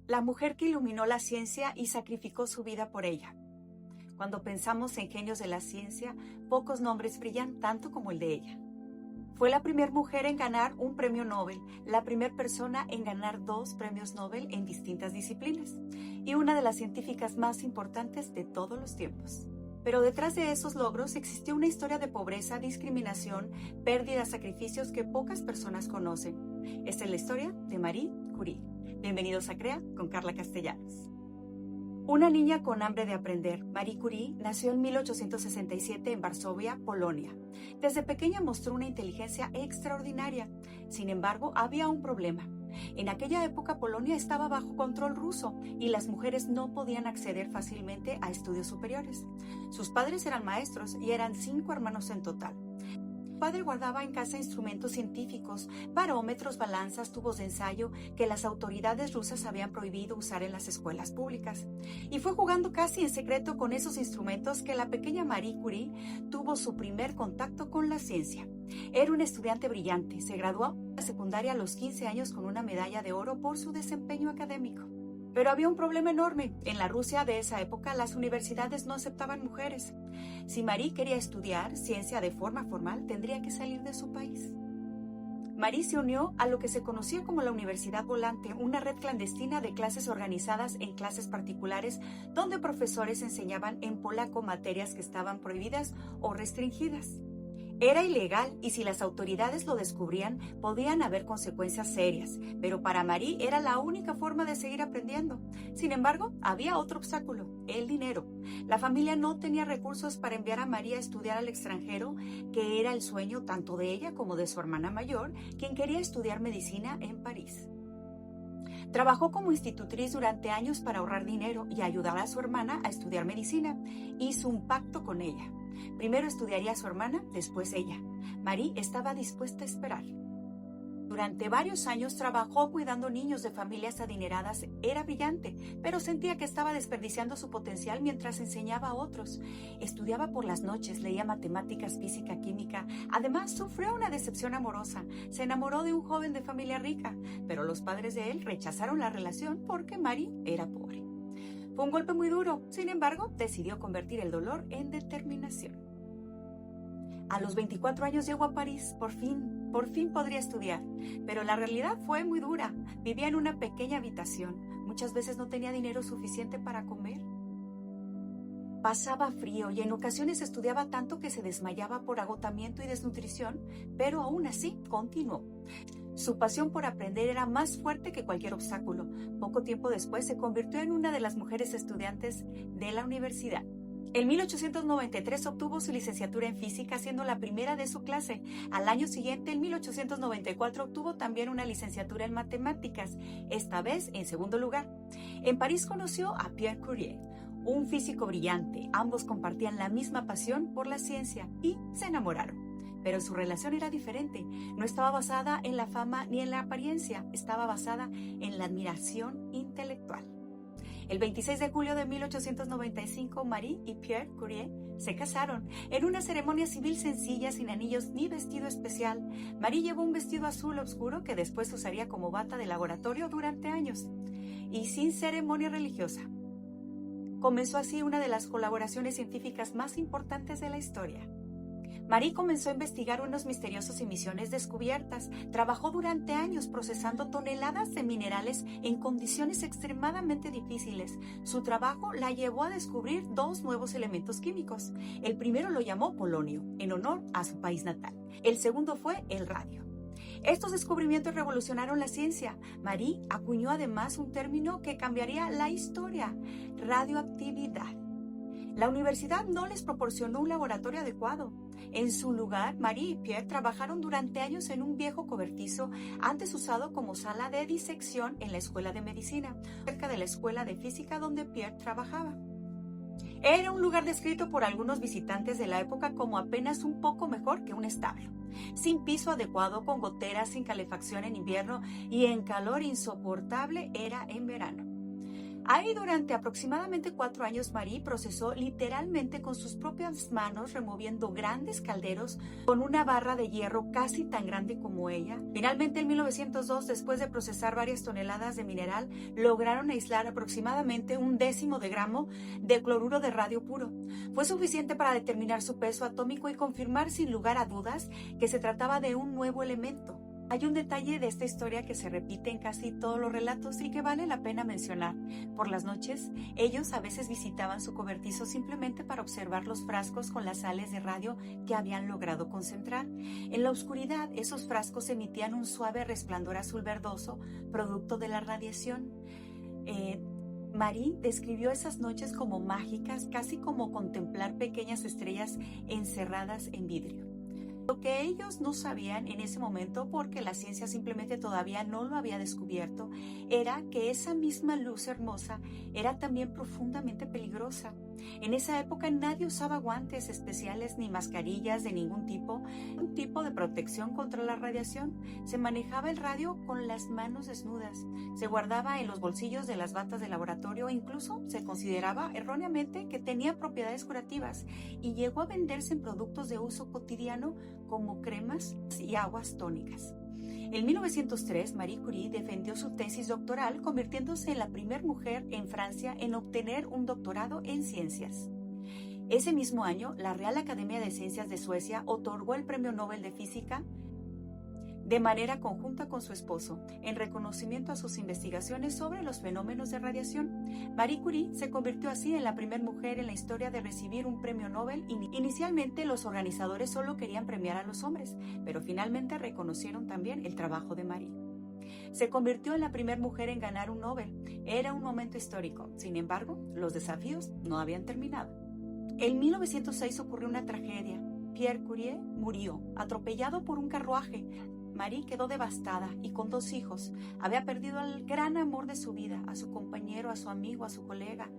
la mujer que iluminó la ciencia y sacrificó su vida por ella. Cuando pensamos en genios de la ciencia, pocos nombres brillan tanto como el de ella. Fue la primera mujer en ganar un premio Nobel, la primera persona en ganar 2 premios Nobel en distintas disciplinas y una de las científicas más importantes de todos los tiempos. Pero detrás de esos logros existió una historia de pobreza, discriminación, pérdidas, sacrificios que pocas personas conocen. Esta es la historia de Marie Curie. Bienvenidos a CREA con Carla Castellanos. Una niña con hambre de aprender, Marie Curie nació en 1867 en Varsovia, Polonia. Desde pequeña mostró una inteligencia extraordinaria. Sin embargo, había un problema. En aquella época Polonia estaba bajo control ruso y las mujeres no podían acceder fácilmente a estudios superiores. Sus padres eran maestros y eran 5 hermanos en total. Su padre guardaba en casa instrumentos científicos, barómetros, balanzas, tubos de ensayo que las autoridades rusas habían prohibido usar en las escuelas públicas. Y fue jugando casi en secreto con esos instrumentos que la pequeña Marie Curie tuvo su primer contacto con la ciencia. Era una estudiante brillante, se graduó de la secundaria a los 15 años con una medalla de oro por su desempeño académico. Pero había un problema enorme. En la Rusia de esa época, las universidades no aceptaban mujeres. Si Marie quería estudiar ciencia de forma formal, tendría que salir de su país. Marie se unió a lo que se conocía como la Universidad Volante, una red clandestina de clases organizadas en clases particulares donde profesores enseñaban en polaco materias que estaban prohibidas o restringidas. Era ilegal y si las autoridades lo descubrían, podían haber consecuencias serias, pero para Marie era la única forma de seguir aprendiendo. Sin embargo, había otro obstáculo, el dinero. La familia no tenía recursos para enviar a Marie a estudiar al extranjero, que era el sueño tanto de ella como de su hermana mayor, quien quería estudiar medicina en París. Trabajó como institutriz durante años para ahorrar dinero y ayudar a su hermana a estudiar medicina. Hizo un pacto con ella. Primero estudiaría a su hermana, después ella. Marie estaba dispuesta a esperar. Durante varios años trabajó cuidando niños de familias adineradas. Era brillante, pero sentía que estaba desperdiciando su potencial mientras enseñaba a otros. Estudiaba por las noches, leía matemáticas, física, química. Además, sufrió una decepción amorosa. Se enamoró de un joven de familia rica, pero los padres de él rechazaron la relación porque Marie era pobre. Fue un golpe muy duro, sin embargo, decidió convertir el dolor en determinación. A los 24 años llegó a París, por fin podría estudiar, pero la realidad fue muy dura. Vivía en una pequeña habitación, muchas veces no tenía dinero suficiente para comer. Pasaba frío y en ocasiones estudiaba tanto que se desmayaba por agotamiento y desnutrición, pero aún así continuó. Su pasión por aprender era más fuerte que cualquier obstáculo. Poco tiempo después se convirtió en una de las mujeres estudiantes de la universidad. En 1893 obtuvo su licenciatura en física, siendo la primera de su clase. Al año siguiente, en 1894, obtuvo también una licenciatura en matemáticas, esta vez en segundo lugar. En París conoció a Pierre Curie, un físico brillante. Ambos compartían la misma pasión por la ciencia y se enamoraron. Pero su relación era diferente. No estaba basada en la fama ni en la apariencia, estaba basada en la admiración intelectual. El 26 de julio de 1895, Marie y Pierre Curie se casaron en una ceremonia civil sencilla, sin anillos ni vestido especial. Marie llevó un vestido azul oscuro que después usaría como bata de laboratorio durante años y sin ceremonia religiosa. Comenzó así una de las colaboraciones científicas más importantes de la historia. Marie comenzó a investigar unas misteriosas emisiones descubiertas. Trabajó durante años procesando toneladas de minerales en condiciones extremadamente difíciles. Su trabajo la llevó a descubrir 2 nuevos elementos químicos. El primero lo llamó polonio, en honor a su país natal. El segundo fue el radio. Estos descubrimientos revolucionaron la ciencia. Marie acuñó además un término que cambiaría la historia: radioactividad. La universidad no les proporcionó un laboratorio adecuado. En su lugar, Marie y Pierre trabajaron durante años en un viejo cobertizo antes usado como sala de disección en la escuela de medicina, cerca de la escuela de física donde Pierre trabajaba. Era un lugar descrito por algunos visitantes de la época como apenas un poco mejor que un establo, sin piso adecuado, con goteras, sin calefacción en invierno y en calor insoportable era en verano. Ahí durante aproximadamente 4 años Marie procesó literalmente con sus propias manos, removiendo grandes calderos con una barra de hierro casi tan grande como ella. Finalmente en 1902, después de procesar varias toneladas de mineral, lograron aislar aproximadamente 1/10 de gramo de cloruro de radio puro. Fue suficiente para determinar su peso atómico y confirmar sin lugar a dudas que se trataba de un nuevo elemento. Hay un detalle de esta historia que se repite en casi todos los relatos y que vale la pena mencionar. Por las noches, ellos a veces visitaban su cobertizo simplemente para observar los frascos con las sales de radio que habían logrado concentrar. En la oscuridad, esos frascos emitían un suave resplandor azul verdoso, producto de la radiación. Marie describió esas noches como mágicas, casi como contemplar pequeñas estrellas encerradas en vidrio. Lo que ellos no sabían en ese momento, porque la ciencia simplemente todavía no lo había descubierto, era que esa misma luz hermosa era también profundamente peligrosa. En esa época nadie usaba guantes especiales ni mascarillas de ningún tipo, un tipo de protección contra la radiación. Se manejaba el radio con las manos desnudas, se guardaba en los bolsillos de las batas de laboratorio e incluso se consideraba erróneamente que tenía propiedades curativas y llegó a venderse en productos de uso cotidiano como cremas y aguas tónicas. En 1903, Marie Curie defendió su tesis doctoral, convirtiéndose en la primera mujer en Francia en obtener un doctorado en ciencias. Ese mismo año, la Real Academia de Ciencias de Suecia otorgó el Premio Nobel de Física de manera conjunta con su esposo, en reconocimiento a sus investigaciones sobre los fenómenos de radiación. Marie Curie se convirtió así en la primera mujer en la historia de recibir un premio Nobel. Inicialmente los organizadores solo querían premiar a los hombres, pero finalmente reconocieron también el trabajo de Marie. Se convirtió en la primera mujer en ganar un Nobel. Era un momento histórico. Sin embargo, los desafíos no habían terminado. En 1906 ocurrió una tragedia. Pierre Curie murió, atropellado por un carruaje. Marie quedó devastada y con 2 hijos. Había perdido al gran amor de su vida, a su compañero, a su amigo, a su colega.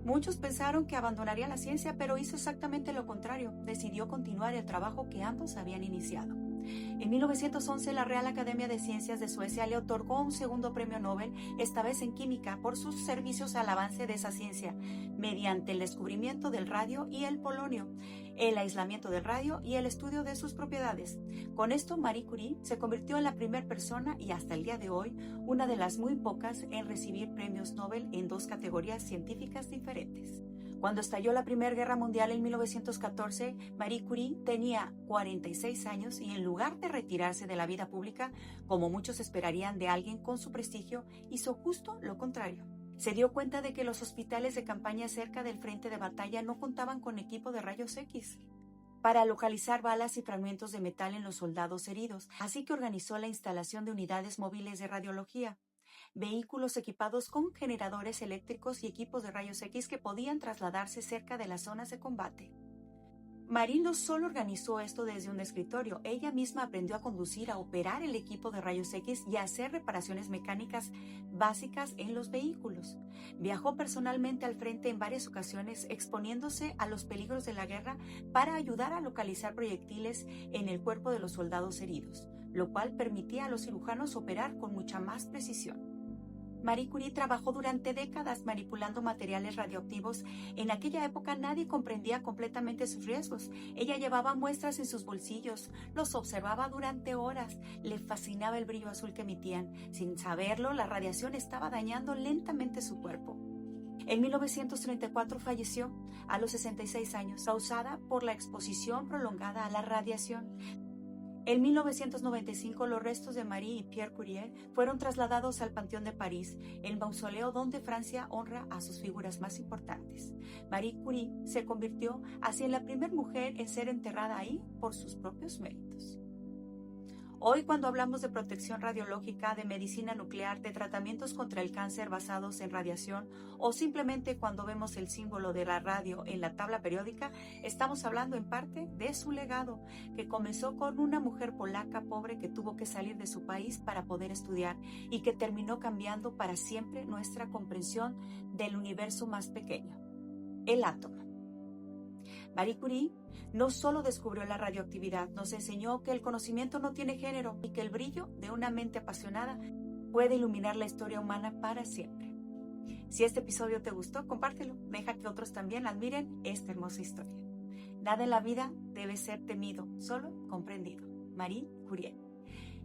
Muchos pensaron que abandonaría la ciencia, pero hizo exactamente lo contrario. Decidió continuar el trabajo que ambos habían iniciado. En 1911, la Real Academia de Ciencias de Suecia le otorgó un segundo premio Nobel, esta vez en química, por sus servicios al avance de esa ciencia, mediante el descubrimiento del radio y el polonio, el aislamiento del radio y el estudio de sus propiedades. Con esto, Marie Curie se convirtió en la primera persona y hasta el día de hoy, una de las muy pocas en recibir premios Nobel en 2 categorías científicas diferentes. Cuando estalló la Primera Guerra Mundial en 1914, Marie Curie tenía 46 años y en lugar de retirarse de la vida pública, como muchos esperarían de alguien con su prestigio, hizo justo lo contrario. Se dio cuenta de que los hospitales de campaña cerca del frente de batalla no contaban con equipo de rayos X para localizar balas y fragmentos de metal en los soldados heridos, así que organizó la instalación de unidades móviles de radiología, vehículos equipados con generadores eléctricos y equipos de rayos X que podían trasladarse cerca de las zonas de combate. Marie no solo organizó esto desde un escritorio, ella misma aprendió a conducir, a operar el equipo de rayos X y a hacer reparaciones mecánicas básicas en los vehículos. Viajó personalmente al frente en varias ocasiones, exponiéndose a los peligros de la guerra para ayudar a localizar proyectiles en el cuerpo de los soldados heridos, lo cual permitía a los cirujanos operar con mucha más precisión. Marie Curie trabajó durante décadas manipulando materiales radioactivos. En aquella época nadie comprendía completamente sus riesgos. Ella llevaba muestras en sus bolsillos, los observaba durante horas, le fascinaba el brillo azul que emitían. Sin saberlo, la radiación estaba dañando lentamente su cuerpo. En 1934 falleció a los 66 años, causada por la exposición prolongada a la radiación. En 1995, los restos de Marie y Pierre Curie fueron trasladados al Panteón de París, el mausoleo donde Francia honra a sus figuras más importantes. Marie Curie se convirtió así en la primera mujer en ser enterrada ahí por sus propios méritos. Hoy, cuando hablamos de protección radiológica, de medicina nuclear, de tratamientos contra el cáncer basados en radiación o simplemente cuando vemos el símbolo de la radio en la tabla periódica, estamos hablando en parte de su legado, que comenzó con una mujer polaca pobre que tuvo que salir de su país para poder estudiar y que terminó cambiando para siempre nuestra comprensión del universo más pequeño, el átomo. Marie Curie no solo descubrió la radioactividad, nos enseñó que el conocimiento no tiene género y que el brillo de una mente apasionada puede iluminar la historia humana para siempre. Si este episodio te gustó, compártelo. Deja que otros también admiren esta hermosa historia. Nada en la vida debe ser temido, solo comprendido. Marie Curie.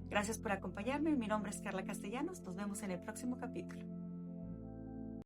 Gracias por acompañarme. Mi nombre es Carla Castellanos. Nos vemos en el próximo capítulo.